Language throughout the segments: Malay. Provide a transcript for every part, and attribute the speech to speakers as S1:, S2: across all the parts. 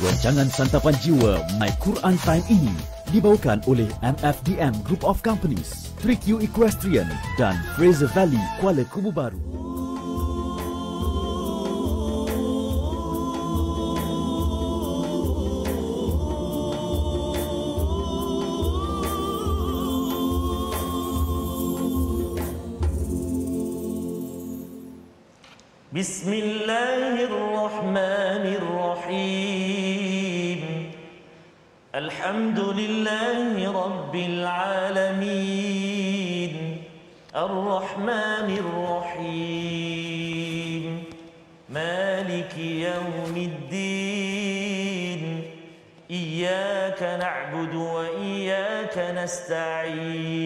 S1: Rancangan Santapan Jiwa My Quran Time ini dibawakan oleh MFDM Group of Companies, 3Q Equestrian dan Fraser Valley Kuala Kubu Baru.
S2: Bismillahirrahmanirrahim. Alhamdulillahi Rabbil Alamin. Ar-Rahmanir Rahim. Maliki Yawmiddin. Iyyaka na'budu wa iyyaka nasta'in.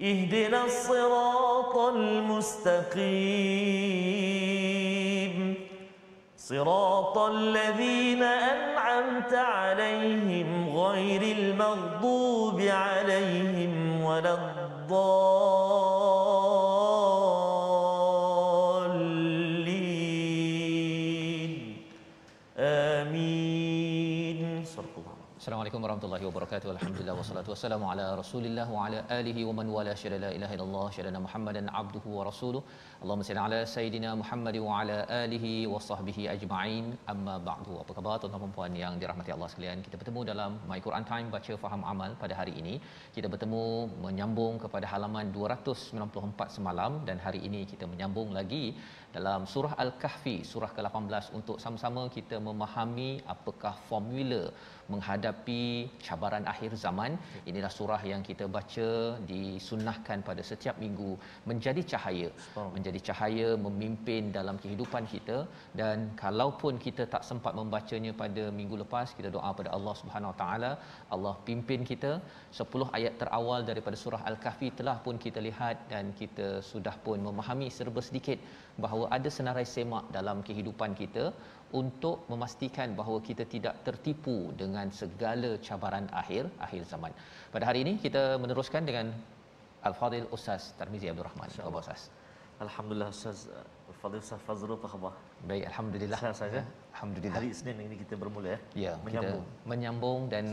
S2: اهدنا الصراط المستقيم صراط الذين أنعمت عليهم غير المغضوب عليهم ولا الضالين آمين.
S3: Assalamualaikum warahmatullahi wabarakatuh. Alhamdulillah wassalatu wassalamu ala Rasulillah wa ala alihi wa man wala syada la ilaha illallah syadana Muhammadan abduhu wa rasuluh. Allahumma salli ala sayidina Muhammad wa ala alihi wa sahbihi ajma'in. Amma ba'du. Apa khabar tuan-tuan dan puan yang dirahmati Allah sekalian? Kita bertemu dalam My Quran Time baca faham amal pada hari ini. Kita bertemu menyambung kepada halaman 294 semalam dan hari ini kita menyambung lagi dalam surah Al-Kahfi, surah ke-18 untuk sama-sama kita memahami apakah formula menghadapi cabaran akhir zaman. Inilah surah yang kita baca disunnahkan pada setiap minggu menjadi cahaya, menjadi cahaya memimpin dalam kehidupan kita. Dan kalaupun kita tak sempat membacanya pada minggu lepas, kita doa pada Allah Subhanahu Wa Taala, Allah pimpin kita. 10 ayat terawal daripada surah Al-Kahfi telah pun kita lihat dan kita sudah pun memahami serba sedikit bahawa ada senarai semak dalam kehidupan kita untuk memastikan bahawa kita tidak tertipu dengan segala cabaran akhir zaman. Pada hari ini kita meneruskan dengan Al-Fadhil Ustaz Tarmizi Abdul Rahman. Apa khabar Ustaz?
S2: Alhamdulillah Ustaz Al-Fadhil Ustaz Fazrul, apa khabar?
S3: Baik, alhamdulillah.
S2: Saya
S3: Alhamdulillah.
S2: Hari Isnin ini kita bermula
S3: ya, menyambung dan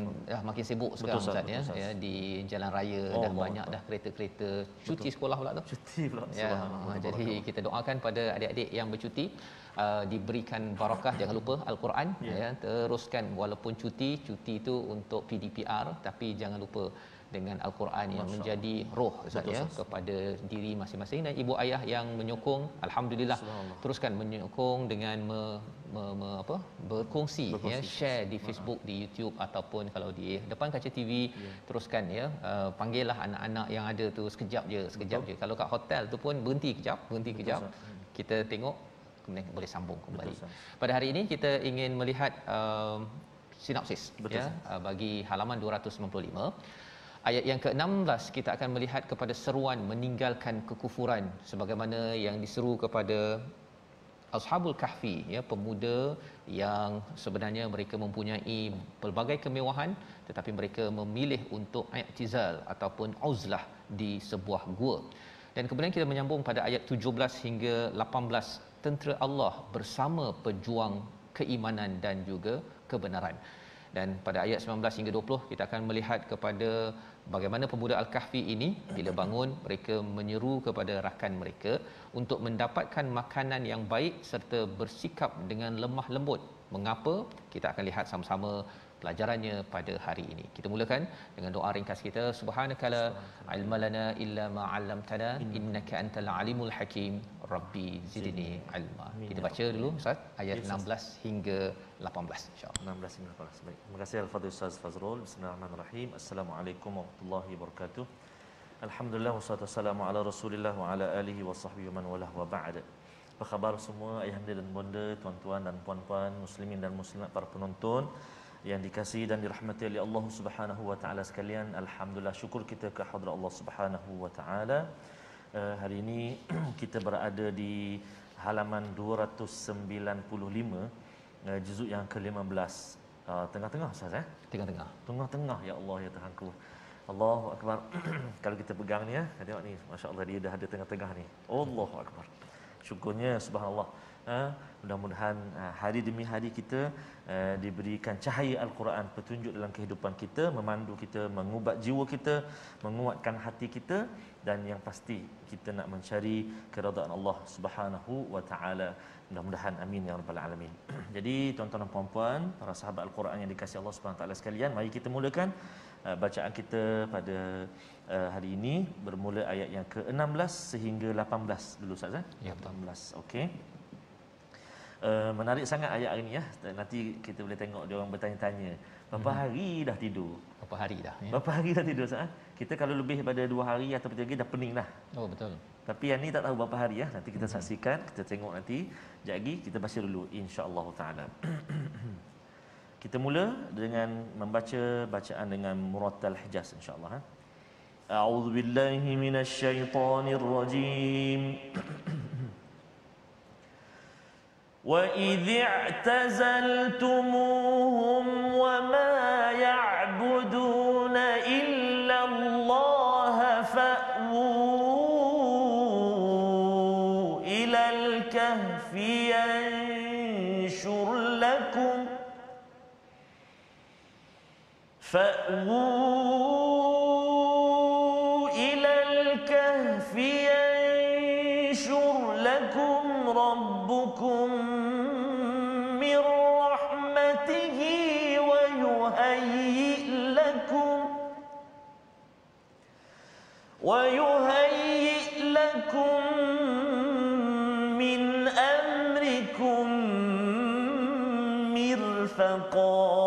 S3: makin sibuk sekarang Ustaz ya di jalan raya dah banyak dah kereta-kereta cuti sekolah pula tu.
S2: Cuti pula.
S3: Ya, jadi kita doakan pada adik-adik yang bercuti diberikan barakah. Jangan lupa Al-Quran ya, teruskan walaupun cuti itu untuk PDPR, tapi jangan lupa dengan Al-Quran yang menjadi roh Ustaz ya kepada diri masing-masing. Dan ibu ayah yang menyokong, alhamdulillah, teruskan menyokong dengan berkongsi ya, share di Facebook, di YouTube ataupun kalau di depan kaca TV teruskan ya. Panggillah anak-anak yang ada tu sekejap je. Kalau kat hotel tu pun berhenti kejap, kita tengok kemudian boleh sambung kembali. Pada hari ini kita ingin melihat sinopsis ya bagi halaman 295. Ayat yang ke-16 kita akan melihat kepada seruan meninggalkan kekufuran sebagaimana yang diseru kepada Ashabul Kahfi ya, pemuda yang sebenarnya mereka mempunyai pelbagai kemewahan tetapi mereka memilih untuk i'tizal ataupun uzlah di sebuah gua. Dan kemudian kita menyambung pada ayat 17 hingga 18, tentera Allah bersama pejuang keimanan dan juga kebenaran. Dan pada ayat 19 hingga 20 kita akan melihat kepada bagaimana pemuda Al-Kahfi ini bila bangun mereka menyeru kepada rakan mereka untuk mendapatkan makanan yang baik serta bersikap dengan lemah lembut. Mengapa? Kita akan lihat sama-sama pelajarannya pada hari ini. Kita mulakan dengan doa ringkas kita. Subhanakala ilma lana illa ma 'allamtana innaka antal alimul hakim. Rabbi zidni ilma. Kita baca dulu Ustaz ayat 16 hingga 18 insya-Allah.
S2: 16 hingga 18. Baik. Terima kasih Al-Fadhil Ustaz Fazrul. Bismillahirrahmanirrahim. Assalamualaikum warahmatullahi wabarakatuh. Alhamdulillah wassalatu wassalamu ala Rasulillah wa ala alihi wa sahbihi man walah wa ba'd. Apa khabar semua ayahanda dan bonda, tuan-tuan dan puan-puan, muslimin dan muslimat, para penonton yang dikasihi dan dirahmati oleh Allah Subhanahu wa taala sekalian. Alhamdulillah, syukur kita ke hadrat Allah Subhanahu wa taala. Hari ini kita berada di halaman 295, juzuk yang ke-15. Tengah-tengah Ustaz Tengah-tengah ya Allah ya Tuhanku. Allahu akbar. Kalau kita pegang ni ya, tengok ni, masya-Allah dia dah ada tengah-tengah ni. Allahu akbar. Syukurnya subhanallah. Mudah-mudahan hari demi hari kita diberikan cahaya Al-Quran, petunjuk dalam kehidupan kita, memandu kita, mengubat jiwa kita, menguatkan hati kita, dan yang pasti kita nak mencari keridaan Allah Subhanahu wa taala. Mudah-mudahan amin ya rabbal alamin. Jadi tuan-tuan dan puan-puan, para sahabat Al-Quran yang dikasihi Allah Subhanahu wa taala sekalian, mari kita mulakan bacaan kita pada hari ini, bermula ayat yang ke-16 sehingga 18 dulu Ustaz.
S3: Ya,
S2: 18. Okey. Menarik sangat ayat ini ya. Nanti kita boleh tengok dia orang bertanya-tanya, berapa hari dah tidur?
S3: Berapa hari dah ya?
S2: Berapa hari dah tidur Ustaz? Kita kalau lebih daripada 2 hari atau 3 hari dah pening dah.
S3: Oh betul.
S2: Tapi yang ni tak tahu berapa hari ya. Nanti kita saksikan, kita tengok nanti. Sekejap lagi kita baca dulu insya-Allah taala. Kita mula dengan membaca bacaan dengan murattal Hijaz insya-Allah. A'udzu billahi minasyaitonir rajim. وَإِذِ اعْتَزَلْتُمُوهُمْ وَمَا يَعْبُدُونَ إِلَّا اللَّهَ فَأْوُوا إِلَى الْكَهْفِ يَنشُرْ لَكُمْ ربكم من رحمته ويهيئ لكم من أمركم مرفقا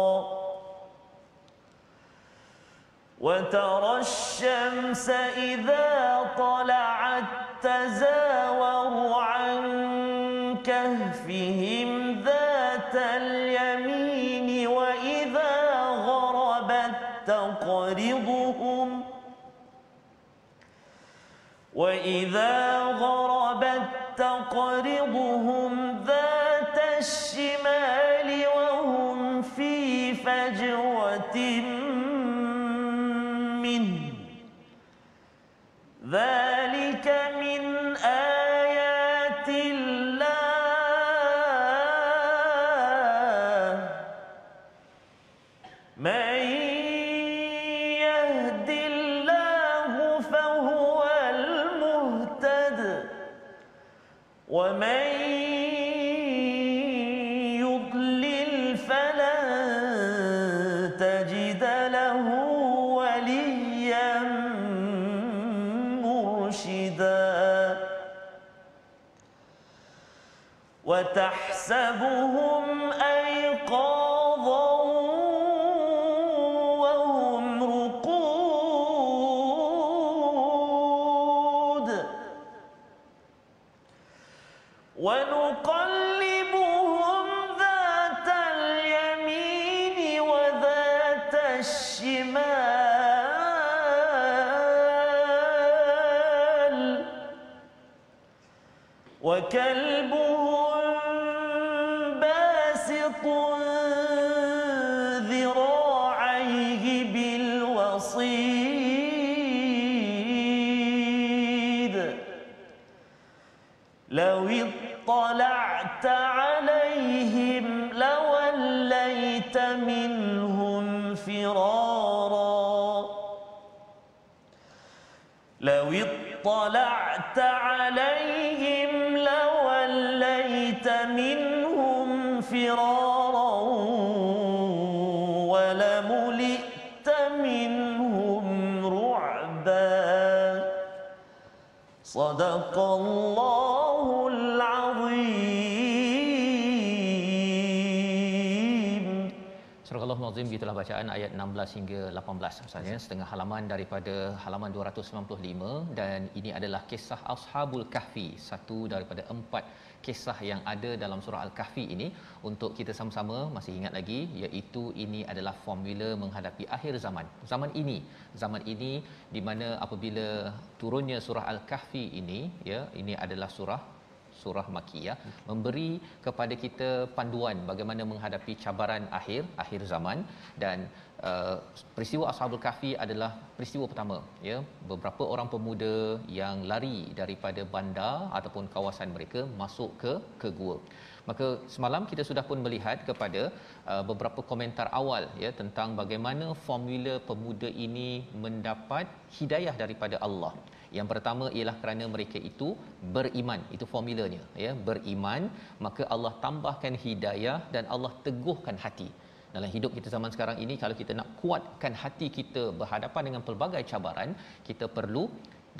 S2: وترى الشمس إذا طلعت تزاور عن كهفهم ذات اليمين وإذا غربت تقرضهم ذات الشمال وهم في فجوة منه ذلك من آيات الله من يهد الله فهو المهتد ومن يضلل فلن تجد له وليا مرشدا وتحسبهم أيقاظا وهم رقود ونقلبهم ذات اليمين وذات الشمال وكلبهم باسط ذراعيه بالوصيد لو اطلعت عليهم لوليت منهم فرارا لو اطلعت عليهم لوليت منهم فرارا ولملئت منهم رعبا صدق الله العظيم.
S3: Surah Al-Azim, gitulah bacaan ayat 16 hingga 18 misalnya, setengah halaman daripada halaman 295, dan ini adalah kisah Ashabul Kahfi, satu daripada 4 kisah yang ada dalam surah Al-Kahfi ini untuk kita sama-sama masih ingat lagi, iaitu ini adalah formula menghadapi akhir zaman. Zaman ini di mana apabila turunnya surah Al-Kahfi ini, ya, ini adalah surah surah Makkiyah, memberi kepada kita panduan bagaimana menghadapi cabaran akhir zaman. Dan peristiwa Ashabul Kahfi adalah peristiwa pertama, ya, beberapa orang pemuda yang lari daripada bandar ataupun kawasan mereka masuk ke gua. Maka semalam kita sudah pun melihat kepada beberapa komentar awal, ya, tentang bagaimana formula pemuda ini mendapat hidayah daripada Allah. Yang pertama ialah kerana mereka itu beriman. Itu formulanya, ya, beriman, maka Allah tambahkan hidayah dan Allah teguhkan hati. Dalam hidup kita zaman sekarang ini, kalau kita nak kuatkan hati kita berhadapan dengan pelbagai cabaran, kita perlu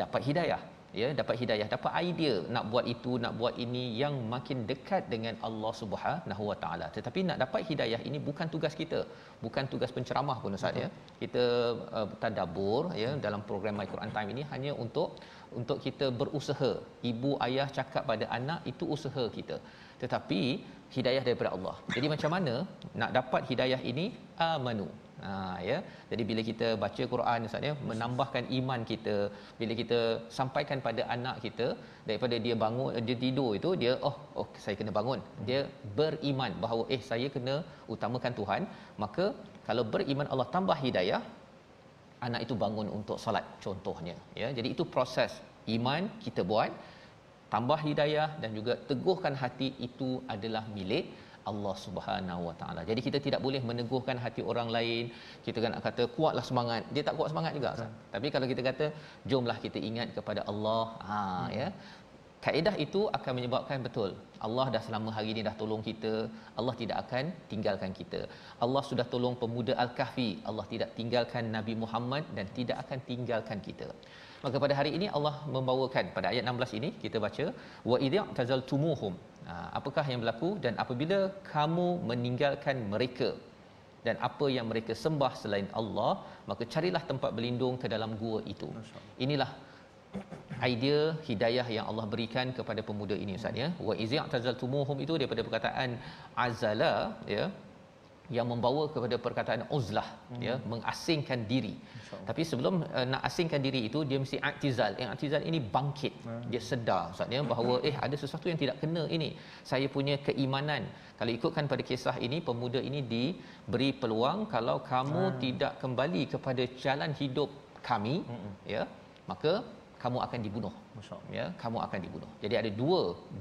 S3: dapat hidayah, ya, dapat hidayah, dapat idea nak buat itu, nak buat ini yang makin dekat dengan Allah Subhanahu Wa Taala. Tetapi nak dapat hidayah ini bukan tugas kita, bukan tugas penceramah pun Ustaz, ya. Kita tadabbur, ya, dalam program My Quran Time ini hanya untuk kita berusaha. Ibu ayah cakap pada anak, itu usaha kita. Tetapi hidayah daripada Allah. Jadi macam mana nak dapat hidayah ini? Amanu. Ya. Jadi bila kita baca Quran Ustaz, ya, menambahkan iman kita. Bila kita sampaikan pada anak kita, daripada dia bangun, dia tidur itu, dia saya kena bangun. Dia beriman bahawa saya kena utamakan Tuhan. Maka kalau beriman, Allah tambah hidayah, anak itu bangun untuk solat contohnya, ya. Jadi itu proses iman kita buat, tambah hidayah dan juga teguhkan hati, itu adalah milik Allah Subhanahu Wa Taala. Jadi kita tidak boleh meneguhkan hati orang lain. Kita kan nak kata kuatlah semangat, dia tak kuat semangat juga. Tapi kalau kita kata jomlah kita ingat kepada Allah, ya, kaedah itu akan menyebabkan betul Allah dah selama hari ini dah tolong kita, Allah tidak akan tinggalkan kita. Allah sudah tolong pemuda Al-Kahfi, Allah tidak tinggalkan Nabi Muhammad dan tidak akan tinggalkan kita. Maka pada hari ini Allah membawakan pada ayat 16 ini, kita baca wa idza tazaltumuhum. Apakah yang berlaku? Dan apabila kamu meninggalkan mereka dan apa yang mereka sembah selain Allah, maka carilah tempat berlindung ke dalam gua itu. Inilah idea hidayah yang Allah berikan kepada pemuda ini Ustaz, ya. Wa idza tazaltumuhum itu daripada perkataan azala, ya, yang membawa kepada perkataan uzlah, ya, mengasingkan diri. Tapi sebelum nak asingkan diri itu, dia mesti i'tizal. I'tizal ini bangkit. Dia sedar Ustaz, ya, bahawa ada sesuatu yang tidak kena ini. Saya punya keimanan. Kalau ikutkan pada kisah ini, pemuda ini diberi peluang, kalau kamu tidak kembali kepada jalan hidup kami, ya, maka kamu akan dibunuh. Ya, kamu akan dibunuh. Jadi ada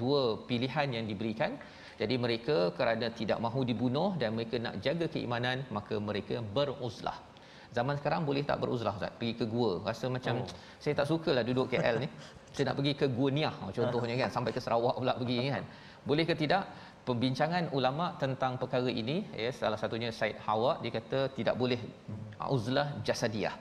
S3: dua pilihan yang diberikan. Jadi mereka kerana tidak mahu dibunuh dan mereka nak jaga keimanan, maka mereka beruzlah. Zaman sekarang boleh tak beruzlah Ustaz? Pergi ke gua, rasa macam saya tak sukalah duduk KL ni. Saya nak pergi ke Gua Niah contohnya, kan, sampai ke Sarawak pula pergi, kan. Boleh ke tidak? Perbincangan ulama tentang perkara ini, ya, salah satunya Said Hawa, dia kata tidak boleh uzlah jasadiyah.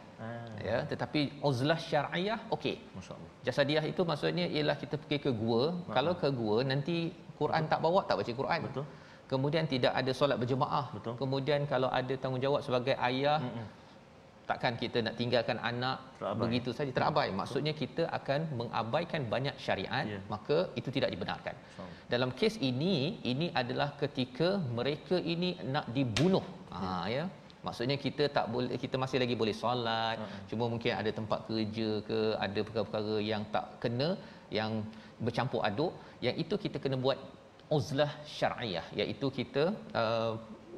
S3: Ya, tetapi uzlah syar'iyah okey. Masya-Allah. Jasadiyah itu maksudnya ialah kita pergi ke gua. Kalau ke gua nanti Quran tak bawa, tak baca Quran. Betul. Kemudian tidak ada solat berjemaah. Betul. Kemudian kalau ada tanggungjawab sebagai ayah, takkan kita nak tinggalkan anak terabai, begitu saja terabai. Maksudnya kita akan mengabaikan banyak syariat, maka itu tidak dibenarkan. Dalam kes ini adalah ketika mereka ini nak dibunuh. Ya. Maksudnya kita tak boleh, kita masih lagi boleh solat, cuma mungkin ada tempat kerja ke, ada perkara-perkara yang tak kena, yang bercampur aduk, yang itu kita kena buat uzlah syar'iyah, iaitu kita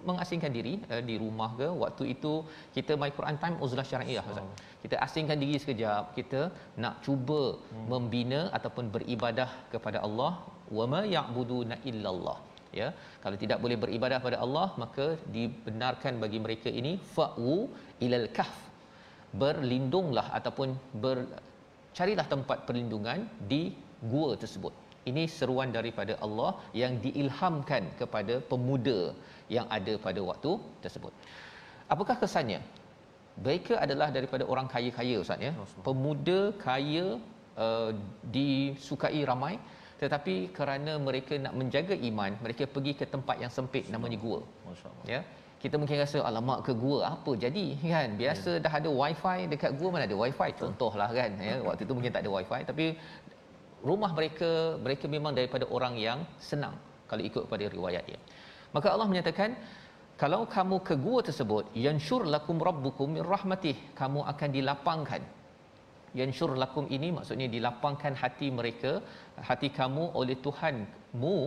S3: mengasingkan diri di rumah ke. Waktu itu kita My Quran Time uzlah syar'iyah Ustaz. Kita asingkan diri sekejap, kita nak cuba membina ataupun beribadah kepada Allah. Wa ma ya'buduna illallah. Ya, kalau tidak boleh beribadah pada Allah, maka dibenarkan bagi mereka ini fa'u ilal kahf, berlindunglah ataupun carilah tempat perlindungan di gua tersebut. Ini seruan daripada Allah yang diilhamkan kepada pemuda yang ada pada waktu tersebut. Apakah kesannya? Mereka adalah daripada orang kaya-kaya Ustaz, ya. Pemuda kaya, disukai ramai, tetapi kerana mereka nak menjaga iman, mereka pergi ke tempat yang sempit namanya gua. Masya-Allah. Ya. Kita mungkin rasa alamak ke gua apa jadi, kan? Biasa dah ada wifi dekat gua, mana ada wifi contohlah, kan, ya. Waktu itu mungkin tak ada wifi, tapi rumah mereka memang daripada orang yang senang kalau ikut pada riwayat dia. Maka Allah menyatakan, kalau kamu ke gua tersebut, yanshur lakum rabbukum min rahmatih, kamu akan dilapangkan yansyur lakum ini maksudnya dilapangkan hati mereka, hati kamu oleh Tuhanmu,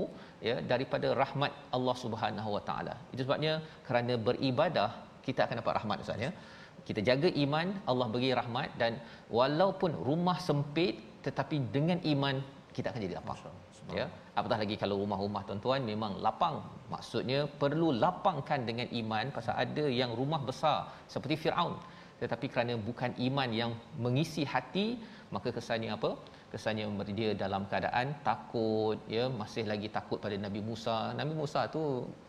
S3: ya, daripada rahmat Allah Subhanahu Wa Taala. Itu sebabnya kerana beribadah kita akan dapat rahmat, Ustaz, ya. Kita jaga iman, Allah bagi rahmat, dan walaupun rumah sempit tetapi dengan iman kita akan jadi lapang. Ya, apatah lagi kalau rumah-rumah tuan-tuan memang lapang. Maksudnya perlu lapangkan dengan iman, pasal ada yang rumah besar seperti Firaun, tetapi kerana bukan iman yang mengisi hati, maka kesannya apa? Kesannya dia dalam keadaan takut, ya, masih lagi takut pada Nabi Musa. Nabi Musa tu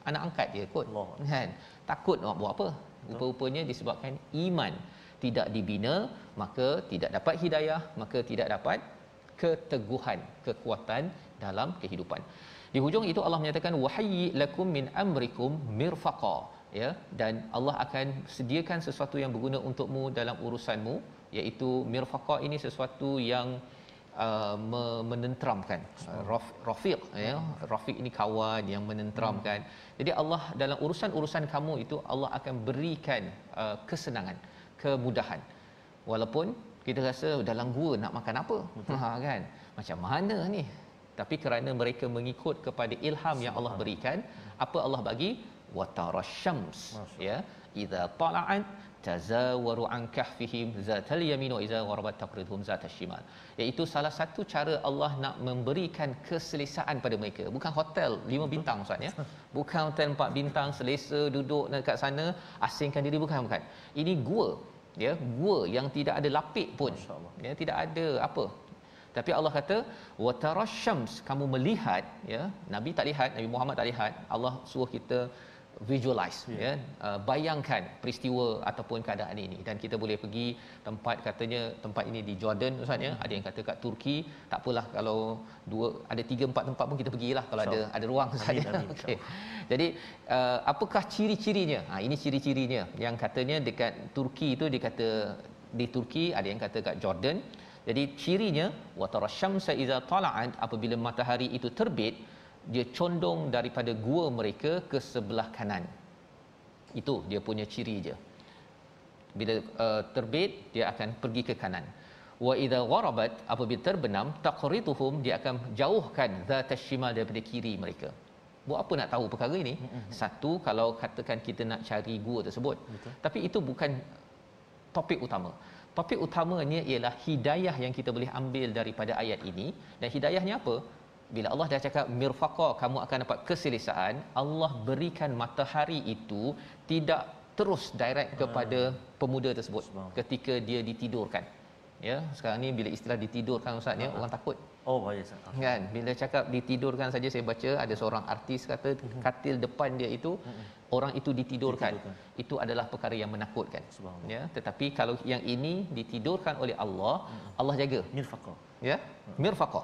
S3: anak angkat dia kot, kan? Takut nak buat apa? Rupa-rupanya disebabkan iman tidak dibina, maka tidak dapat hidayah, maka tidak dapat keteguhan, kekuatan dalam kehidupan. Di hujung itu Allah menyatakan wahayyi lakum min amrikum mirfaqa, ya, dan Allah akan sediakan sesuatu yang berguna untukmu dalam urusanmu, iaitu mirfaqa ini sesuatu yang menenteramkan. Rafiq, ya, rafiq ini kawan yang menenteramkan. Jadi Allah dalam urusan-urusan kamu itu Allah akan berikan kesenangan, kemudahan. Walaupun kita rasa dalam gua nak makan apa, kan, macam mana ni, tapi kerana mereka mengikut kepada ilham yang Allah berikan, apa Allah bagi? Watarasyams, ya, idza tala'at tazawaru an kahfihim zatal yamin wa idza gharabat taqriduhum zatal shimal. Iaitu salah satu cara Allah nak memberikan keselesaan pada mereka. Bukan hotel 5 bintang, Ustaz, ya. Bukan hotel 4 bintang selesa duduk dekat sana asingkan diri, bukan. Ini gua, ya, gua yang tidak ada lapik pun, ya, tidak ada apa. Tapi Allah kata watarasyams, kamu melihat, ya. Nabi tak lihat, Nabi Muhammad tak lihat. Allah suruh kita visualize, ya, bayangkan peristiwa ataupun keadaan ini. Dan kita boleh pergi tempat, katanya tempat ini di Jordan, Ustaz, ya. Ada yang kata kat Turki. Tak apalah, kalau 2 ada 3 4 tempat pun kita pergilah kalau ada ruang, Ustaz, ya. Okey. Jadi apakah ciri-cirinya? Ini ciri-cirinya. Yang katanya dekat Turki itu, dia kata di Turki, ada yang kata kat Jordan. Jadi cirinya watarasyamsa iza tala'at, apabila matahari itu terbit, dia condong daripada gua mereka ke sebelah kanan. Itu dia punya ciri je. Bila terbit, dia akan pergi ke kanan. Wa idza gharabat, apabila terbenam, taqrituhum, dia akan jauhkan zatashimal daripada kiri mereka. Buat apa nak tahu perkara ini? Satu, kalau katakan kita nak cari gua tersebut. Betul. Tapi itu bukan topik utama. Topik utamanya ialah hidayah yang kita boleh ambil daripada ayat ini. Dan hidayahnya apa? Bila Allah dah cakap mirfaqa, kamu akan dapat keselesaan, Allah berikan matahari itu tidak terus direct kepada pemuda tersebut ketika dia ditidurkan. Ya, sekarang ni bila istilah ditidurkan, Ustaz, ya, orang takut.
S2: Oh, baik, Ustaz.
S3: Kan, bila cakap ditidurkan saja, saya baca ada seorang artis kata katil depan dia itu orang itu ditidurkan. Itu adalah perkara yang menakutkan. Ya, tetapi kalau yang ini ditidurkan oleh Allah, Allah jaga.
S2: Mirfaqa.
S3: Ya, mirfaqa.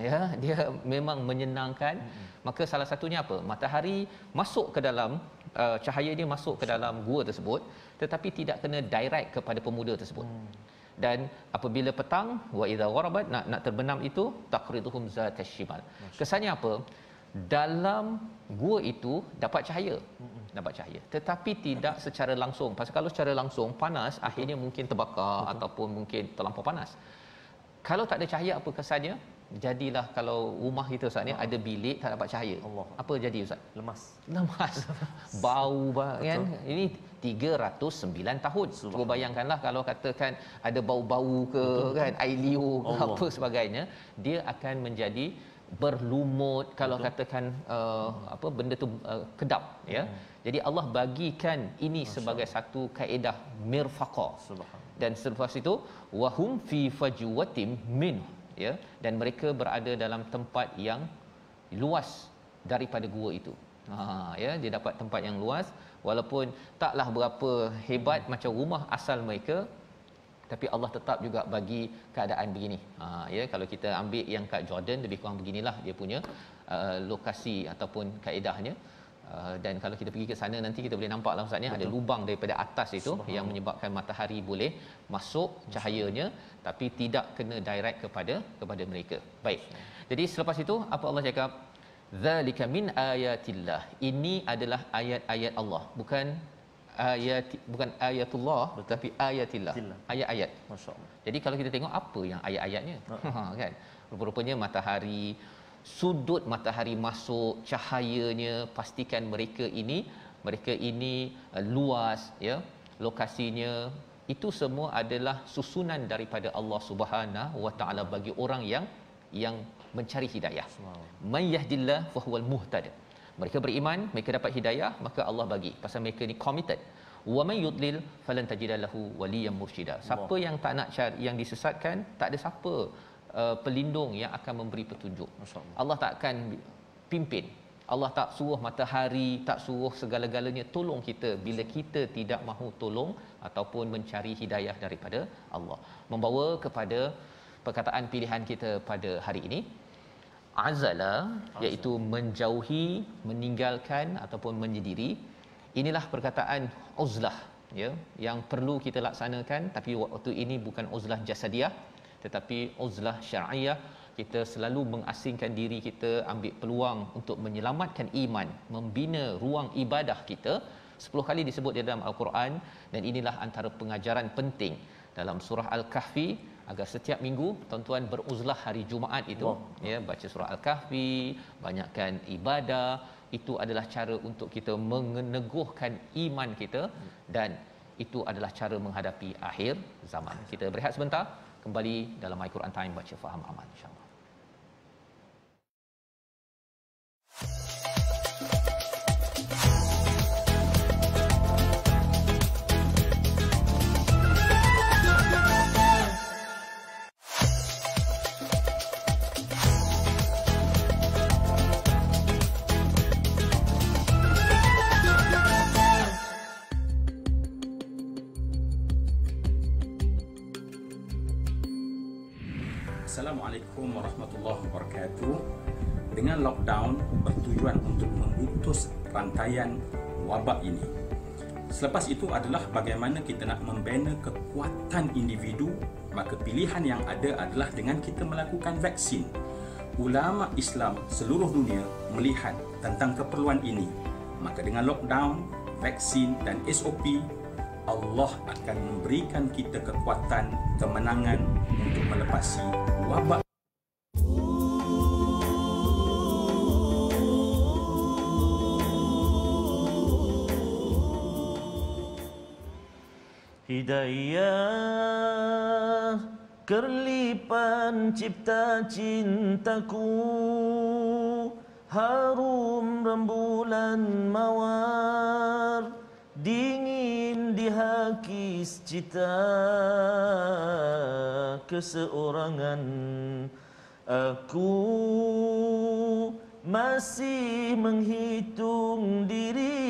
S3: Ya, dia memang menyenangkan. Maka salah satunya apa? Matahari masuk ke dalam cahaya dia masuk ke dalam gua tersebut, tetapi tidak kena direct kepada pemuda tersebut. Dan apabila petang, wa idza gharabat, nak terbenam itu, taqriduhum zatashimal. Kesannya apa? Dalam gua itu dapat cahaya. Dapat cahaya, tetapi tidak secara langsung. Pasal kalau secara langsung panas, akhirnya mungkin terbakar ataupun mungkin terlampau panas. Kalau tak ada cahaya, apa kesannya? Jadilah kalau rumah kita, Ustaz, ni ada bilik tak dapat cahaya. Allah. Apa jadi, Ustaz? Lemas. Bau kan. Ini 309 tahun. Cuba bayangkanlah kalau katakan ada bau-bau ke, kan, air liur ke, apa sebagainya, dia akan menjadi berlumut. Kalau katakan apa benda tu kedap, ya. Jadi Allah bagikan ini sebagai satu kaedah mirfaqa. Dan selepas itu wahum fi fajwatim min, ya, dan mereka berada dalam tempat yang luas daripada gua itu. Ya, dia dapat tempat yang luas, walaupun taklah berapa hebat macam rumah asal mereka, tapi Allah tetap juga bagi keadaan begini. Ya, kalau kita ambil yang kat Jordan, lebih kurang beginilah dia punya lokasi ataupun kaedahnya. Dan kalau kita pergi ke sana nanti kita boleh nampaklah, Ustaz, ada lubang daripada atas itu yang menyebabkan matahari boleh masuk cahayanya, tapi tidak kena direct kepada mereka. Baik. Jadi selepas itu apa Allah cakap? Zalika min ayatillah. Ini adalah ayat-ayat Allah, bukan bukan ayatullah tapi ayatillah.
S2: Tillah.
S3: Ayat-ayat.
S2: Masya-Allah.
S3: Jadi kalau kita tengok apa yang ayat-ayatnya, kan? Rupa-rupanya matahari, sudut matahari masuk, cahayanya, pastikan mereka ini luas, ya, lokasinya, itu semua adalah susunan daripada Allah Subhanahu wa taala bagi orang yang mencari hidayah. May yahdillah fahuwal muhtad. Mereka beriman, mereka dapat hidayah, maka Allah bagi pasal mereka ni committed. Wa may yudlil falan tajida lahu waliyan mursyida. Siapa yang tak nak cari, yang disesatkan, tak ada siapa pelindung yang akan memberi petunjuk. Allah tak akan pimpin. Allah tak suruh matahari, tak suruh segala-galanya tolong kita bila kita tidak mahu tolong ataupun mencari hidayah daripada Allah. Membawa kepada perkataan pilihan kita pada hari ini, azala, iaitu menjauhi, meninggalkan ataupun menyendiri. Inilah perkataan uzlah, ya, yang perlu kita laksanakan, tapi waktu ini bukan uzlah jasadiah tetapi uzlah syar'iyah. Kita selalu mengasingkan diri kita, ambil peluang untuk menyelamatkan iman, membina ruang ibadah kita. 10 kali disebut di dalam Al-Quran, dan inilah antara pengajaran penting dalam surah Al-Kahfi, agar setiap minggu tuan-tuan beruzlah hari Jumaat itu, ya, baca surah Al-Kahfi, banyakkan ibadah. Itu adalah cara untuk kita meneguhkan iman kita, dan itu adalah cara menghadapi akhir zaman. Kita berehat sebentar, kembali dalam My Quran Time, baca faham amal, insya-Allah.
S4: Assalamualaikum warahmatullahi wabarakatuh. Dengan lockdown bertujuan untuk memutus rantaian wabak ini. Selepas itu adalah bagaimana kita nak membina kekuatan individu, maka pilihan yang ada adalah dengan kita melakukan vaksin. Ulama Islam seluruh dunia melihat tentang keperluan ini. Maka dengan lockdown, vaksin dan SOP, Allah akan memberikan kita kekuatan, kemenangan untuk melepasi wabak.
S2: Hidayah kerlipan cipta cintaku, harum rembulan mawar, dingin di hakis cita keseorangan. Aku masih menghitung diri,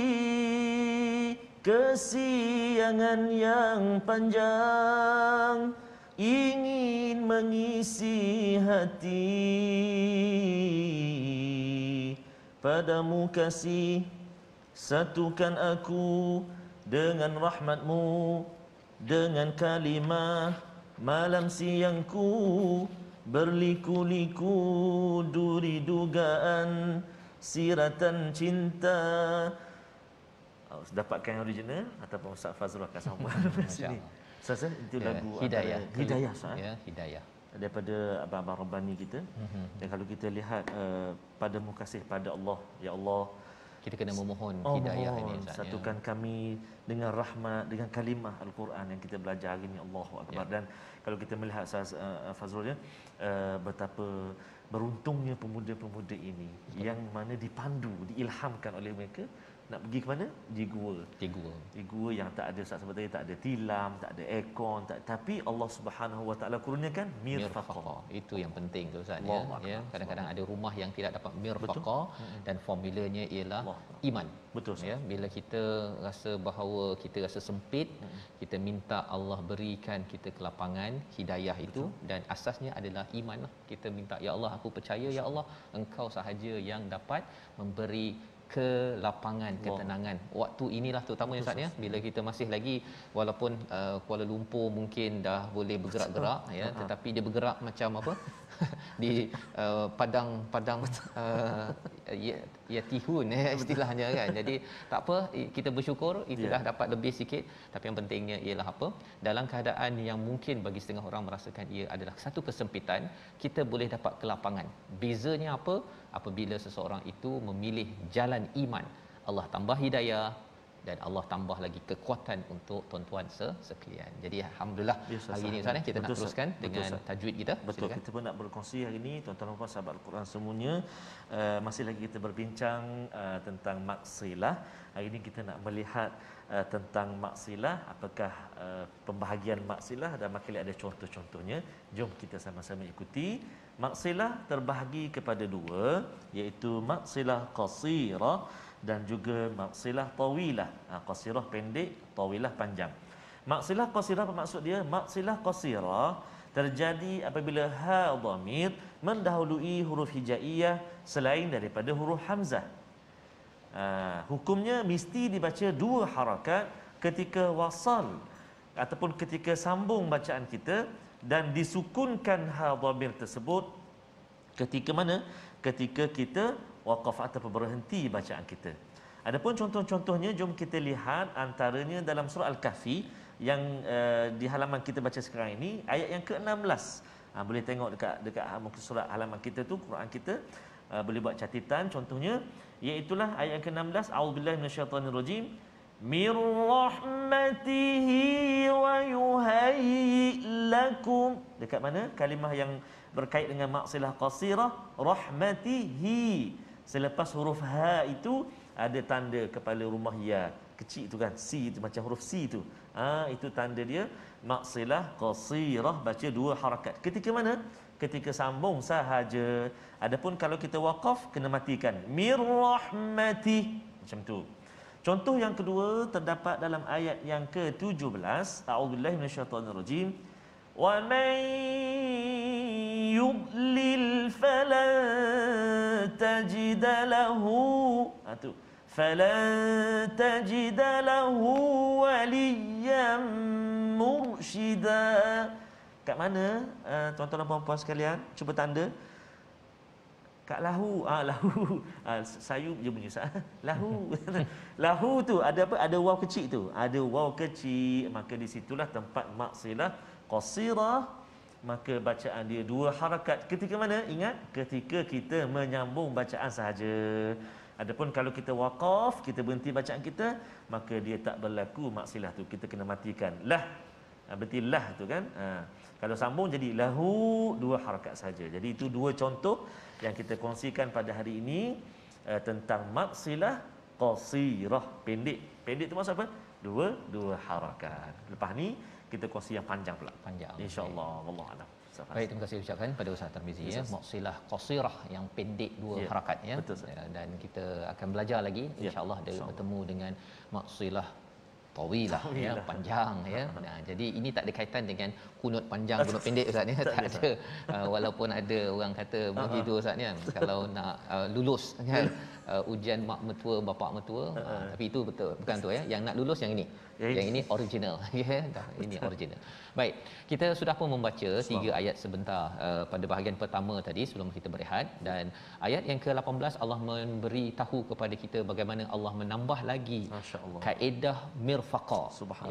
S2: kesiangan yang panjang ingin mengisi hati. Padamu kasih, satukan aku dengan rahmatmu, dengan kalimah malam siangku, berliku-liku duri dugaan siratan cinta. Dapatkan yang original ataupun Ustaz Fazrul akan sambung sini. Ustaz, itu lagu
S3: Hidayah.
S2: Hidayah, Ustaz.
S3: Ya, Hidayah.
S2: Daripada abang-abang Rabbani kita. Dan kalau kita lihat padamu kasih pada Allah, ya Allah,
S3: kita kena memohon hidayah ini, Ustaz.
S2: Satukan kami dengan rahmat, dengan kalimah Al-Quran yang kita belajar hari ini. Allahu Akbar. Dan kalau kita melihat Ustaz Fazrul, betapa beruntungnya pemuda-pemuda ini, yang mana dipandu, diilhamkan oleh mereka nak pergi ke mana? Di gua. Di gua yang tak ada, Ustaz sebut tadi, tak ada tilam, tak ada aircon, tapi Allah Subhanahu Wa Taala kurniakan mirfaqah.
S3: Itu yang penting tu, Ustaz, ya. Kadang-kadang ada rumah yang tidak dapat mirfaqah, dan formulanya ialah iman.
S2: Betul,
S3: ya. Bila kita rasa bahawa kita rasa sempit, kita minta Allah berikan kita kelapangan, hidayah itu. Dan asasnya adalah iman lah. Kita minta, ya Allah, aku percaya, ya Allah, Engkau sahaja yang dapat memberi kelapangan, ketenangan. Waktu inilah terutamanya Ustaz ya, bila kita masih lagi walaupun Kuala Lumpur mungkin dah boleh bergerak-gerak ya, tetapi dia bergerak macam apa? Di padang ya tihun istilahnya kan. Jadi tak apa, kita bersyukur itu dah dapat lebih sikit, tapi yang pentingnya ialah apa? Dalam keadaan yang mungkin bagi setengah orang merasakan ia adalah satu kesempitan, kita boleh dapat kelapangan. Bezanya apa? Apabila seseorang itu memilih jalan iman, Allah tambah hidayah dan Allah tambah lagi kekuatan untuk tuan-tuan sekalian. Jadi alhamdulillah hari ini Ustaz kita nak teruskan dengan tajwid kita.
S2: Betul. Silakan. Kita pun nak berkongsi hari ini tuan-tuan dan puan sahabat Al-Quran semuanya, masih lagi kita berbincang tentang maksilah. Hari ini kita nak melihat tentang maksilah, apakah pembahagian maksilah, dan makin ada contoh-contohnya. Jom kita sama-sama ikuti. Maksilah terbahagi kepada dua, iaitu maksilah qasirah dan juga maksilah tawilah. Qasirah pendek, tawilah panjang. Maksilah qasirah apa maksud dia? Maksilah qasirah terjadi apabila ha dhamir mendahului huruf hijaiyah selain daripada huruf hamzah. Hukumnya mesti dibaca dua harakat ketika wasal ataupun ketika sambung bacaan kita, dan disukunkan ha dhamir tersebut ketika mana? Ketika kita waqaf ataupun berhenti bacaan kita. Adapun contoh-contohnya jom kita lihat, antaranya dalam surah Al-Kahfi yang di halaman kita baca sekarang ini, ayat yang ke-16. Boleh tengok dekat muka surat halaman kita tu, Quran kita, boleh buat catatan contohnya, iaitulah ayat yang ke-16, a'udzubillahi minasyaitonirrajim, mir rahmatihi wa yuhayyi lakum. Dekat mana kalimah yang berkait dengan maksilah qasirah? Rahmatihi. Selepas huruf ha itu ada tanda kepala rumah ya kecil tu kan, si itu macam huruf si tu. Itu tanda dia maksilah qasirah, baca dua harakat. Ketika mana? Ketika sambung sahaja. Adapun kalau kita waqaf kena matikan. Mir rahmati, macam tu. Contoh yang kedua terdapat dalam ayat yang ke-17, a'udzubillahi minasyaitonirrajim, wa man yudlil falan tajid lahu, tu falan tajid lahu waliyan mursyida. Kat mana tuan-tuan dan puan-puan sekalian? Cuba tanda. Kat lahu. Lahu. Sayup je bunyi sah. Lahu. Lahu tu ada apa? Ada waw kecil tu. Ada waw kecil, maka di situlah tempat maksilah qasirah. Maka bacaan dia dua harakat. Ketika mana? Ingat, ketika kita menyambung bacaan sahaja. Adapun kalau kita waqaf, kita berhenti bacaan kita, maka dia tak berlaku maksilah tu. Kita kena matikan. Lah. Berarti lah tu kan. Kalau sambung jadi lahu, dua harakat saja. Jadi itu dua contoh yang kita kongsikan pada hari ini tentang maksilah qasirah, pendek. Pendek tu maksud apa? Dua harakat. Lepas ni kita kongsi yang panjang pula.
S3: Panjang.
S2: Insya-Allah, wallahu a'lam.
S3: Baik, terima kasih ucapkan pada Ustaz Tarmizi ya. Maksilah qasirah yang pendek dua harakat ya.
S2: Betul,
S3: dan kita akan belajar lagi insya-Allah bertemu dengan maksilah tawilah ya, panjang ya. Nah, jadi ini tak ada kaitan dengan kunut panjang kunut pendek Ustaz ya. Tak ada. Walaupun ada orang kata begitu Ustaz ya, kalau nak lulus kan ujian mak mertua bapak mertua, tapi itu betul bukan tu ya. Yang nak lulus yang ini. Yang ini original ya. Ini original. Baik, kita sudah pun membaca 3 ayat sebentar pada bahagian pertama tadi sebelum kita berehat, dan ayat yang ke-18 Allah memberi tahu kepada kita bagaimana Allah menambah lagi kaedah mirfaqa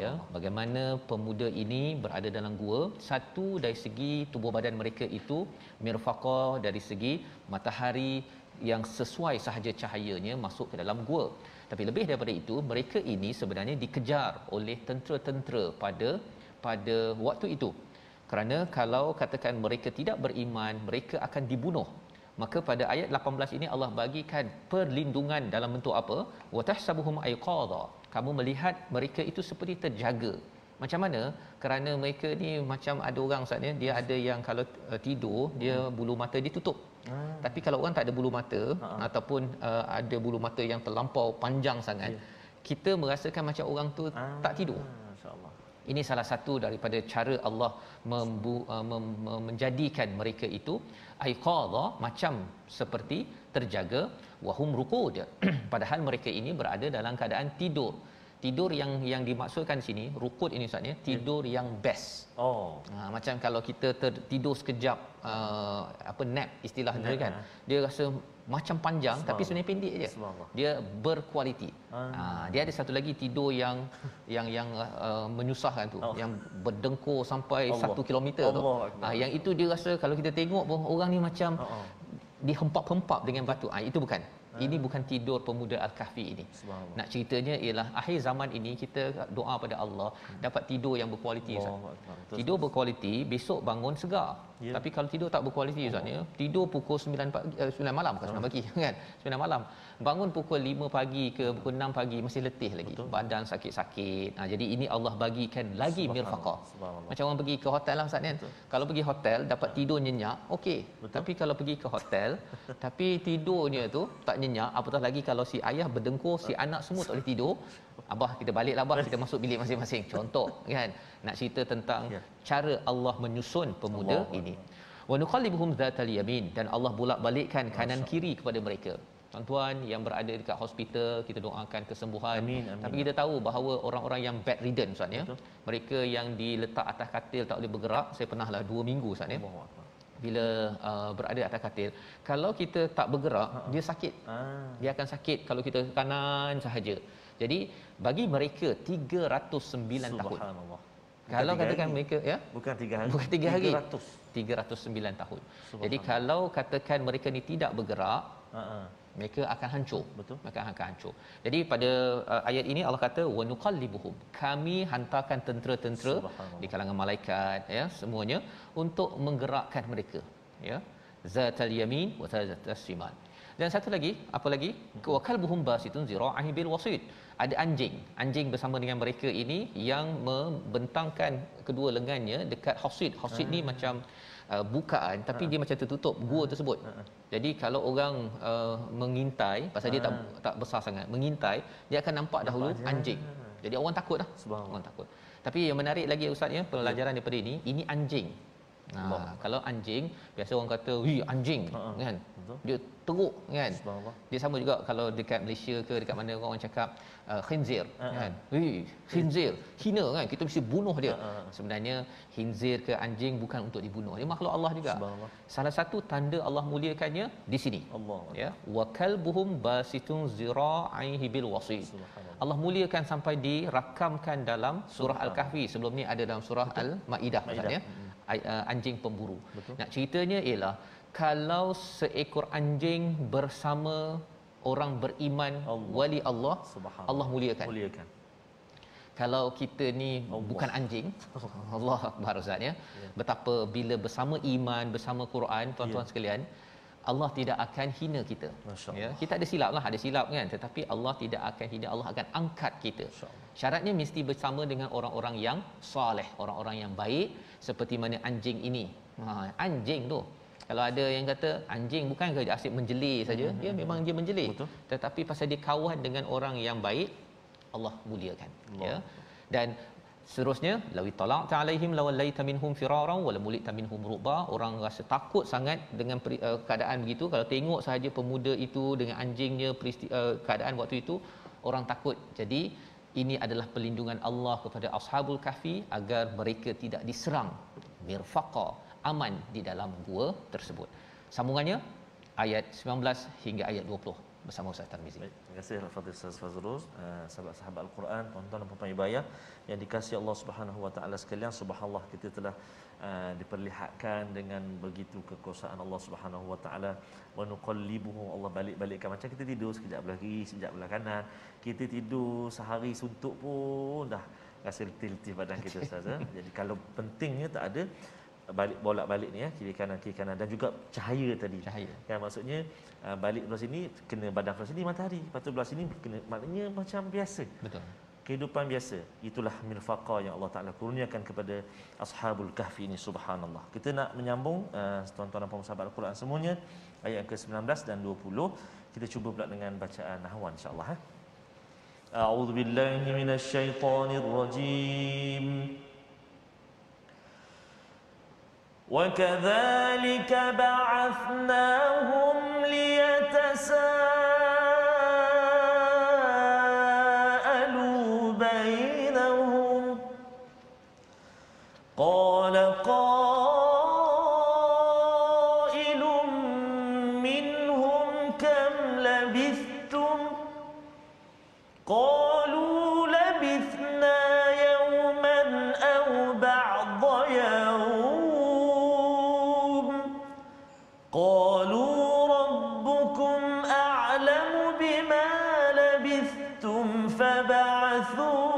S3: ya, bagaimana pemuda ini berada dalam gua. Satu dari segi tubuh badan mereka itu mirfaqa, dari segi matahari yang sesuai sahaja cahayanya masuk ke dalam gua. Tapi lebih daripada itu, mereka ini sebenarnya dikejar oleh tentera-tentera pada waktu itu. Kerana kalau katakan mereka tidak beriman, mereka akan dibunuh. Maka pada ayat 18 ini Allah bagikan perlindungan dalam bentuk apa? Wa tahsabuhum ayqadha. Kamu melihat mereka itu seperti terjaga. Macam mana? Kerana mereka ni macam ada orang Ustaz ni, dia ada yang kalau tidur dia bulu mata dia tutup. Tapi kalau orang tak ada bulu mata ataupun ada bulu mata yang terlampau panjang sangat, kita merasakan macam orang tu tak tidur. Ini salah satu daripada cara Allah menjadikan mereka itu aiqadha, macam seperti terjaga, wahum ruqud. Padahal mereka ini berada dalam keadaan tidur. Tidur yang dimaksudkan di sini, ruqud ini maksudnya tidur yang best. Macam kalau kita tertidur sekejap, nap istilah dia kan. Dia rasa macam panjang tapi sebenarnya pendek je. Dia berkualiti. Dia ada satu lagi tidur yang menyusahkan tu, yang berdengkur sampai 1 kilometer tu. Yang itu dia rasa kalau kita tengok pun orang ni macam dihempap-hempap dengan batu. Itu bukan. Ini bukan tidur pemuda Al-Kahfi ini. Nak ceritanya ialah akhir zaman ini kita doa pada Allah dapat tidur yang berkualiti. Tidur berkualiti, besok bangun segar. Tapi kalau tidur tak berkualiti Ustaz, tidur pukul 9 malam, bukan 9 pagi kan, 9 malam, bangun pukul 5 pagi ke pukul 6 pagi masih letih lagi. Badan sakit-sakit. Jadi ini Allah bagikan lagi mirfaqah. Macam orang pergi ke hotel lah Ustaz kan. Kalau pergi hotel dapat tidur nyenyak, okey. Tapi kalau pergi ke hotel tapi tidurnya tu tak nyenyak, apatah lagi kalau si ayah berdengkur, si anak semua tak boleh tidur. Abah, kita baliklah abah, kita masuk bilik masing-masing. Contoh kan, nak cerita tentang cara Allah menyusun pemuda ini. Wa nuqallibuhum dzatal yamin, dan Allah bolak-balikkan kanan kiri kepada mereka. Tuan-tuan yang berada dekat hospital, kita doakan kesembuhan. Amin. Tapi kita tahu bahawa orang-orang yang bedridden Ustaz ya, mereka yang diletak atas katil tak boleh bergerak, saya pernahlah 2 minggu Ustaz ya. Bila berada atas katil, kalau kita tak bergerak, dia sakit. Dia akan sakit kalau kita ke kanan sahaja. Jadi bagi mereka 309 tahun. Kalau katakan mereka ya,
S2: bukan 3 hari.
S3: Bukan 3 hari. 309 tahun. Jadi kalau katakan mereka ni tidak bergerak, mereka akan hancur. Betul. Mereka akan hancur. Jadi pada ayat ini Allah kata wa nuqallibuhum. Kami hantarkan tentera-tentera di kalangan malaikat ya, semuanya untuk menggerakkan mereka ya. Zatal yamin wa zatas shimal. Dan satu lagi, apa lagi? Wa kalbuhum basitun zira'ihi bil wasit. Ada anjing bersama dengan mereka ini yang membentangkan kedua lengannya dekat hasid. Hasid ni macam bukaan tapi dia macam tertutup gua tersebut. Jadi kalau orang mengintai, pasal dia tak besar sangat, mengintai, dia akan nampak dahulu anjing. Jadi orang takut dah. Orang takut. Tapi yang menarik lagi Ustaz ya, pelajaran daripada ini anjing. Kalau anjing, biasa orang kata, "Wih, anjing." Kan? Dia teruk kan. Dia sama juga kalau dekat Malaysia ke dekat mana orang cakap khinzir kan. Wih, khinzir, hina kan, kita mesti bunuh dia. Sebenarnya khinzir ke anjing bukan untuk dibunuh. Dia makhluk Allah juga. Salah satu tanda Allah muliakannya di sini. Ya, wa kalbuhum basitun zira'ihi bil wasit. Allah muliakan sampai dirakamkan dalam surah Al-Kahfi. Sebelum ni ada dalam surah Al-Maidah Ustaz ya. Anjing pemburu. Nak ceritanya ialah kalau seekor anjing bersama orang beriman wali Allah, Allah muliakan. Kalau kita ni bukan anjing, Allah Akbar Ustaz ya. Betapa bila bersama iman, bersama Quran, tuan-tuan sekalian, Allah tidak akan hina kita. Ya, kita ada silap kan, tetapi Allah tidak akan hina, Allah akan angkat kita. Syaratnya mesti bersama dengan orang-orang yang soleh, orang-orang yang baik, seperti mana anjing ini. Anjing tu, kalau ada yang kata anjing bukan ke asyik menjelir saja, dia memang dia menjelir. Tetapi pasal dia kawan dengan orang yang baik, Allah muliakan. Ya. Dan seterusnya, lawi talaqta alaihim lawallaita minhum firaran wala mulita minhum ruba. Orang rasa takut sangat dengan keadaan begitu. Kalau tengok sahaja pemuda itu dengan anjingnya, keadaan waktu itu, orang takut. Jadi ini adalah perlindungan Allah kepada Ashabul Kahfi agar mereka tidak diserang. Mirfaqa, aman di dalam gua tersebut. Sambungannya ayat 19 hingga ayat 20 bersama Ustaz Tarmizi.
S2: Baik, terima kasih Al-Fadhil Ustaz Fazrul, sahabat-sahabat Al-Quran, tuan-tuan dan puan-puan ibu ayah yang dikasihi Allah Subhanahu wa taala sekalian. Subhanallah, kita telah diperlihatkan dengan begitu kekuasaan Allah Subhanahu wa taala. Wa nuqallibuhu, Allah balik-balikkan, macam kita tidur sekejap belah kiri, sekejap belah kanan. Kita tidur sehari suntuk pun dah rasa letih-letih badan kita Ustaz. Jadi kalau pentingnya tak ada bolak-balik ni ya, kiri kanan, dan juga cahaya tadi. Kan maksudnya balik belah sini kena badan belah sini matahari, lepas tu belah sini kena, maknanya macam biasa. Betul. Kehidupan biasa. Itulah mirfaqah yang Allah Taala kurniakan kepada Ashabul Kahfi ini, subhanallah. Kita nak menyambung tuan-tuan dan puan-puan sahabat Al-Quran semuanya, ayat ke-19 dan 20. Kita cuba pula dengan bacaan nahwan insya-Allah. أعوذ بالله من الشيطان الرجيم وكذلك بعثناهم ليتساءلوا بينهم قال قائل منهم كم لبثتم قالوا لبثنا يوما أو بعض يوم قالوا ربكم أعلم بما لبثتم فبعثوا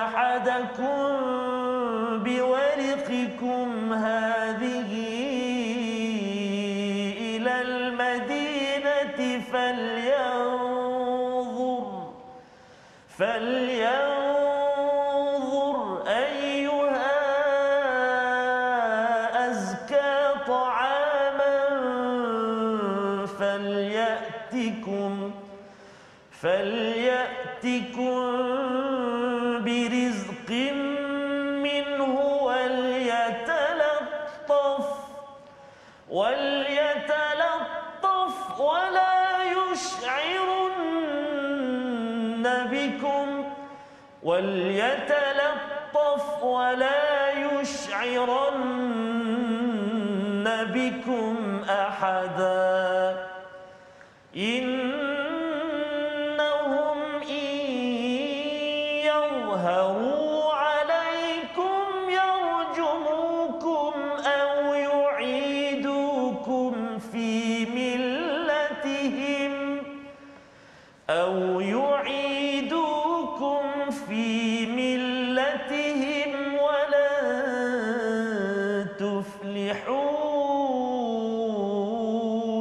S2: أحدكم بورقكم هذه إلى المدينة فلينظر أيها أزكى طعاما فليأتكم برزق منه وليتلطف ولا يشعرن بكم أحدا إنهم إن يظهروا عليكم يرجموكم أو يعيدوكم في ملتهم ولن تفلحوا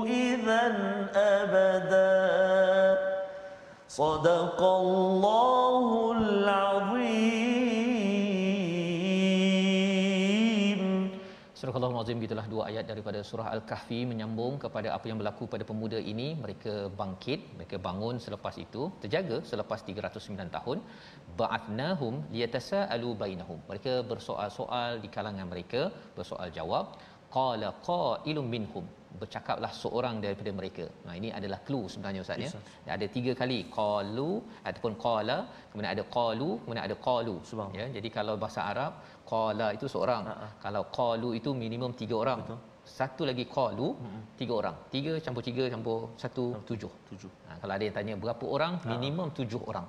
S2: إذا أبدا صدق الله العظيم.
S3: Surah Al-Azim, gitulah dua ayat daripada surah Al-Kahfi menyambung kepada apa yang berlaku pada pemuda ini. Mereka bangkit, mereka bangun selepas itu, terjaga selepas 309 tahun. Ba'atnahum liyatasaalu bainahum. Mereka bersoal-soal di kalangan mereka, bersoal jawab. Qala qailum minhum. Bercakaplah seorang daripada mereka. Nah, ini adalah clue sebenarnya Ustaz ya. Ada 3 kali qalu ataupun qala, kemudian ada qalu, kemudian ada qalu. Ya, jadi kalau bahasa Arab qala itu seorang. Kalau qalu itu minimum 3 orang. Betul. Satu lagi qalu 3 orang. 3 campur 3 campur 1 7. Kalau ada yang tanya berapa orang, minimum 7 orang.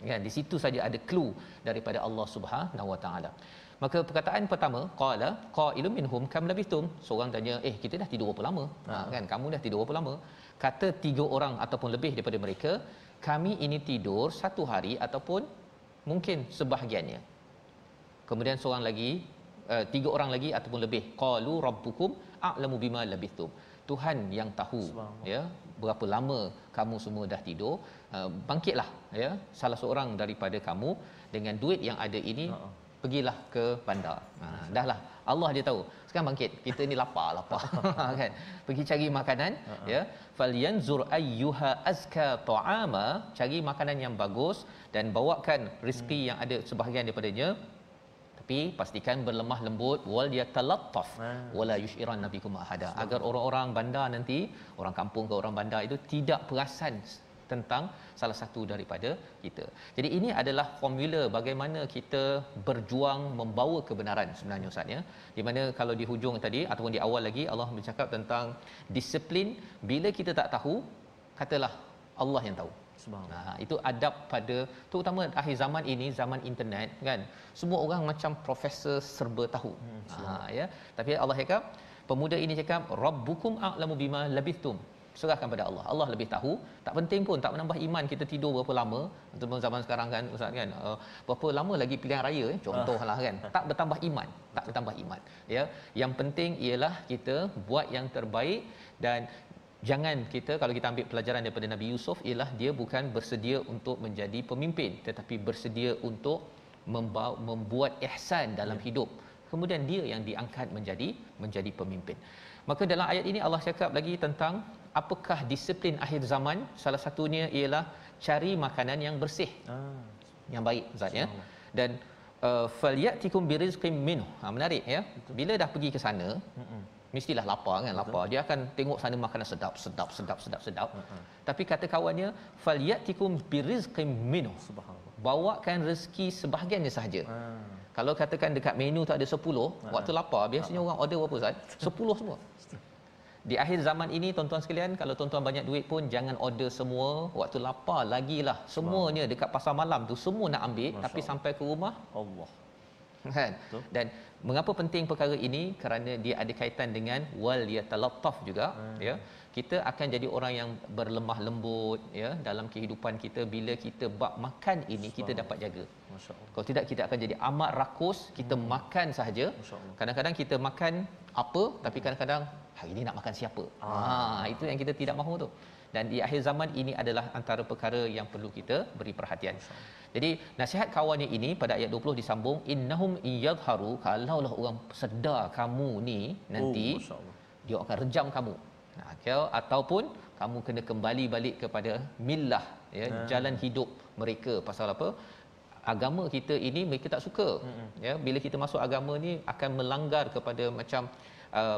S3: Kan di situ saja ada clue daripada Allah Subhanahu Wa Taala. Maka perkataan pertama qala qailun minhum kam labithum, seorang tanya kita dah tidur berapa lama? Kan kamu dah tidur berapa lama? Kata 3 orang ataupun lebih daripada mereka, kami ini tidur 1 hari ataupun mungkin sebahagiannya. Kemudian seorang lagi 3 orang lagi ataupun lebih, qalu rabbukum a'lamu bima labithum, Tuhan yang tahu ya berapa lama kamu semua dah tidur. Bangkitlah ya salah seorang daripada kamu dengan duit yang ada ini, pergilah ke bandar. Dahlah Allah dia tahu. Sekarang bangkit. Kita ni lapar kan. Pergi cari makanan ya. Falyanzur ayyuha azka ta'ama, cari makanan yang bagus dan bawakan rezeki yang ada sebahagian daripadanya. Tapi pastikan berlemah lembut, wal yatalattaf wala yushiran nabikum ahada, agar orang-orang bandar nanti, orang kampung ke orang bandar itu tidak perasan tentang salah satu daripada kita. Jadi ini adalah formula bagaimana kita berjuang membawa kebenaran sebenarnya Ustaz ya. Di mana kalau di hujung tadi ataupun di awal lagi Allah bercakap tentang disiplin. Bila kita tak tahu, katalah Allah yang tahu. Itu adab pada terutama akhir zaman ini, zaman internet kan. Semua orang macam profesor serba tahu. Ya. Tapi Allah cakap, pemuda ini cakap rabbukum a'lamu bima labithum. Serahkan pada Allah. Allah lebih tahu. Tak penting pun, tak menambah iman kita tidur berapa lama. Untuk zaman sekarang kan Ustaz kan, berapa lama lagi pilihan raya contohlah kan. Tak bertambah iman, tak bertambah iman ya. Yang penting ialah kita buat yang terbaik. Dan jangan kita, kalau kita ambil pelajaran daripada Nabi Yusuf, ialah dia bukan bersedia untuk menjadi pemimpin, tetapi bersedia untuk membuat ihsan dalam hidup. kemudian dia yang diangkat menjadi pemimpin. Maka dalam ayat ini Allah cakap lagi tentang apakah disiplin akhir zaman. Salah satunya ialah cari makanan yang bersih, yang baik Ustaz ya. Dan falyatikum birizqin minhu. Menarik ya. Bila dah pergi ke sana, mestilah lapar kan, lapar. Dia akan tengok sana makanan sedap. Tapi kata kawannya falyatikum birizqin minhu. Subhanallah. Bawakan rezeki sebahagiannya sahaja. Kalau katakan dekat menu tu ada 10, waktu lapar biasanya orang order berapa Ustaz? 10 semua. Di akhir zaman ini tuan-tuan sekalian, kalau tuan-tuan banyak duit pun jangan order semua. Waktu lapar lagilah, semuanya dekat pasar malam tu semua nak ambil, tapi sampai ke rumah Allah. Kan? Dan mengapa penting perkara ini? Kerana dia ada kaitan dengan wal yatalattaf juga, ya. Kita akan jadi orang yang berlemah lembut ya dalam kehidupan kita bila kita bab makan ini kita dapat jaga. Kalau tidak kita akan jadi amat rakus, kita makan sahaja. Kadang-kadang kita makan apa tapi kadang-kadang hari ini nak makan siapa. Itu yang kita tidak mahu tu. Dan di akhir zaman ini adalah antara perkara yang perlu kita beri perhatian. Jadi nasihat kawannya ini pada ayat 20 disambung, innahum iyadharu, kalaulah orang sedar kamu ni nanti dia akan rejam kamu. Ataupun kamu kena kembali balik kepada millah ya, jalan hidup mereka. Pasal apa? Agama kita ini mereka tak suka. Ya, bila kita masuk agama ni akan melanggar kepada macam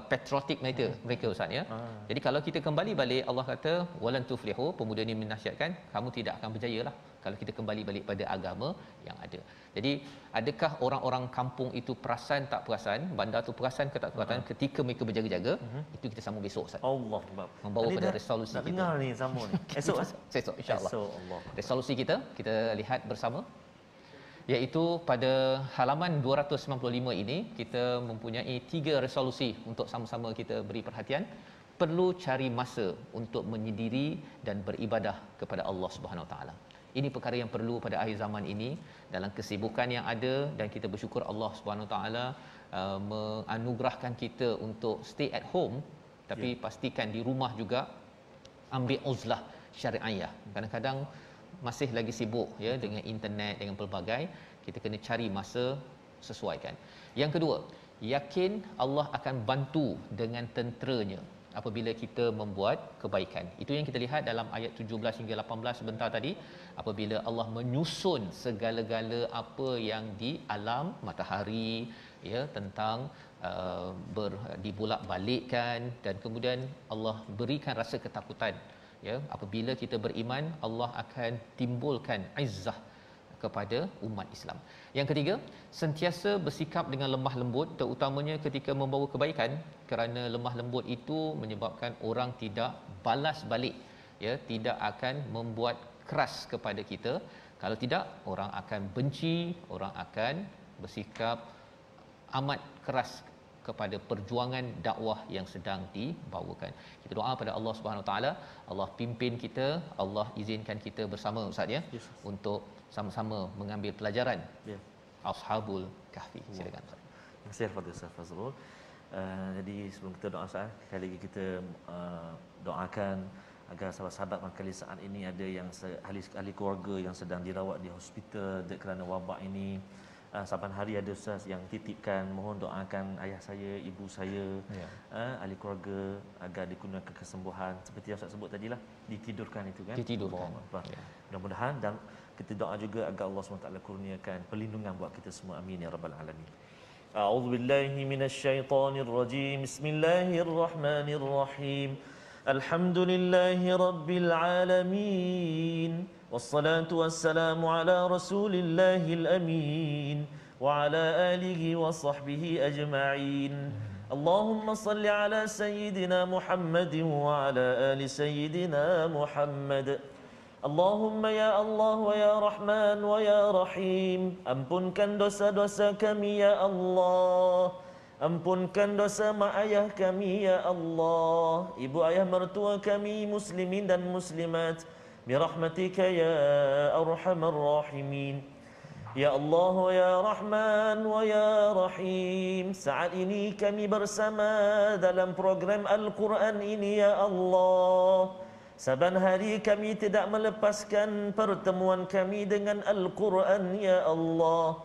S3: patriotik mereka Ustaz ya. Jadi kalau kita kembali balik, Allah kata walan tuflihu, pemuda ni menasihatkan kamu tidak akan berjayalah kalau kita kembali balik pada agama yang ada. Jadi adakah orang-orang kampung itu perasan tak perasan, bandar tu perasan ke tak perasan ketika mereka berjaga-jaga? Itu kita sambung besok Ustaz.
S2: Allah
S3: membawa pada resolusi kita.
S2: Dengar ni sambung ni. Esok
S3: insya-Allah. Resolusi kita lihat bersama, iaitu pada halaman 295 ini kita mempunyai 3 resolusi untuk sama-sama kita beri perhatian. Perlu cari masa untuk menyendiri dan beribadah kepada Allah Subhanahu Wa Taala. Ini perkara yang perlu pada akhir zaman ini dalam kesibukan yang ada, dan kita bersyukur Allah Subhanahu Wa Taala menganugerahkan kita untuk stay at home, tapi pastikan di rumah juga ambil uzlah syariah. Kadang-kadang masih lagi sibuk ya dengan internet, dengan pelbagai, kita kena cari masa sesuaikan. Yang kedua, yakin Allah akan bantu dengan tenteranya apabila kita membuat kebaikan. Itu yang kita lihat dalam ayat 17 hingga 18 sebentar tadi, apabila Allah menyusun segala-gala apa yang di alam matahari ya, tentang dibulak-balikkan, dan kemudian Allah berikan rasa ketakutan ya, apabila kita beriman Allah akan timbulkan izzah kepada umat Islam. Yang ketiga, sentiasa bersikap dengan lemah lembut, terutamanya ketika membawa kebaikan, kerana lemah lembut itu menyebabkan orang tidak balas balik ya, tidak akan membuat keras kepada kita. Kalau tidak, orang akan benci, orang akan bersikap amat keras kepada perjuangan dakwah yang sedang dibawakan. Kita doa pada Allah Subhanahu Wa Taala, Allah pimpin kita, Allah izinkan kita bersama Ustaz ya, untuk sama-sama mengambil pelajaran Ashabul Kahfi. Silakan Ustaz.
S2: Terima kasih kepada Ustaz Fazrul. Jadi sebelum kita doa Ustaz, sekali lagi kita doakan agar sahabat-sahabat Majelis saat ini ada yang ahli keluarga yang sedang dirawat di hospital kerana wabak ini. Saban hari ada ustaz yang titipkan, mohon doakan ayah saya, ibu saya, ahli keluarga agar dikurniakan kesembuhan. Seperti yang ustaz sebut tadilah, ditidurkan itu kan.
S3: Ditidurkan.
S2: Mudah-mudahan, dan kita doa juga agar Allah SWT kurniakan perlindungan buat kita semua. Amin ya rabbal alamin. A'udzubillahi minasyaitonirrajim. Bismillahirrahmanirrahim. Alhamdulillahi rabbil alamin. والصلاة والسلام على رسول الله الأمين وعلى آله وصحبه أجمعين. اللهم صل على سيدنا محمد وعلى آل سيدنا محمد. اللهم يا الله ويا رحمن ويا رحيم, ampunkan dosa-dosa kami ya Allah, ampunkan dosa mak ayah kami ya Allah, ibu ayah mertua kami muslimin dan muslimat, birahmatika ya arhamar rahimin. Ya Allah ya Rahman wa ya Rahim, saat ini kami bersama dalam program Al-Quran ini ya Allah. Saban hari kami tidak melepaskan pertemuan kami dengan Al-Quran ya Allah.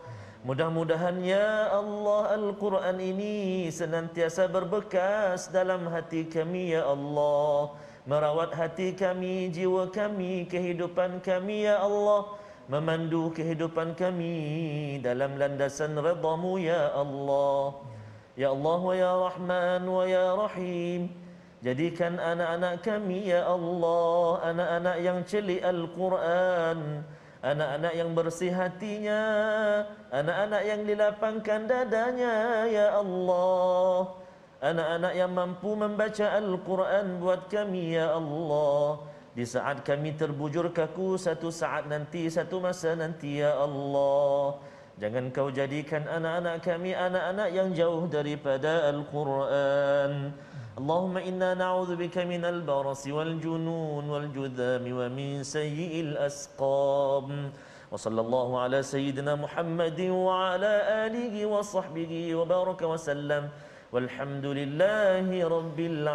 S2: Mudah-mudahan ya Allah Al-Quran ini senantiasa berbekas dalam hati kami ya Allah, merawat hati kami, jiwa kami, kehidupan kami ya Allah, memandu kehidupan kami dalam landasan redha-Mu ya Allah. Ya Allah wa ya Rahman wa ya Rahim, jadikan anak-anak kami ya Allah anak-anak yang celik Al-Quran, anak-anak yang bersih hatinya, anak-anak yang dilapangkan dadanya ya Allah, anak-anak yang mampu membaca Al-Quran buat kami ya Allah, di saat kami terbujur kaku satu saat nanti, satu masa nanti ya Allah. Jangan Kau jadikan anak-anak kami anak-anak yang jauh daripada Al-Quran. Allahumma inna na'udzubika minal barasi wal junun wal judhami wa min sayyi'il asqam. Wa sallallahu ala sayyidina Muhammadin wa ala alihi wa sahbihi wa baraka wa sallam. Walhamdulillahi rabbil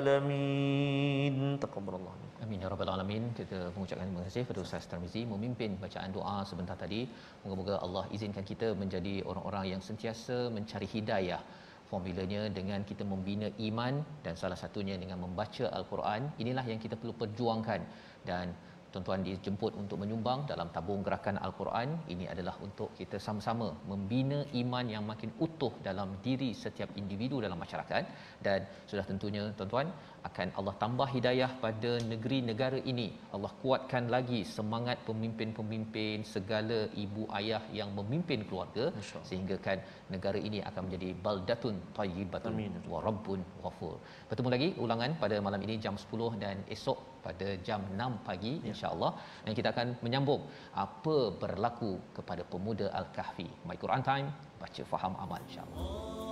S2: alamin. Taqabbalallah.
S3: Amin ya rabbal alamin. Kita mengucapkan terima kasih kepada Ustaz Tarmizi memimpin bacaan doa sebentar tadi. Moga-moga Allah izinkan kita menjadi orang-orang yang sentiasa mencari hidayah. Formulanya dengan kita membina iman dan salah satunya dengan membaca Al-Quran. Inilah yang kita perlu perjuangkan, dan tuan-tuan dijemput untuk menyumbang dalam tabung gerakan Al-Quran. Ini adalah untuk kita sama-sama membina iman yang makin utuh dalam diri setiap individu dalam masyarakat, dan sudah tentunya tuan-tuan akan Allah tambah hidayah pada negeri negara ini. Allah kuatkan lagi semangat pemimpin-pemimpin, segala ibu ayah yang memimpin keluarga, sehingga kan negara ini akan menjadi baldatun thayyibatun wa rabbun ghafur. Bertemu lagi ulangan pada malam ini jam 10 dan esok pada jam 6 pagi insya-Allah, dan kita akan menyambung apa berlaku kepada pemuda Al-Kahfi. My Quran Time, baca faham amal insya-Allah.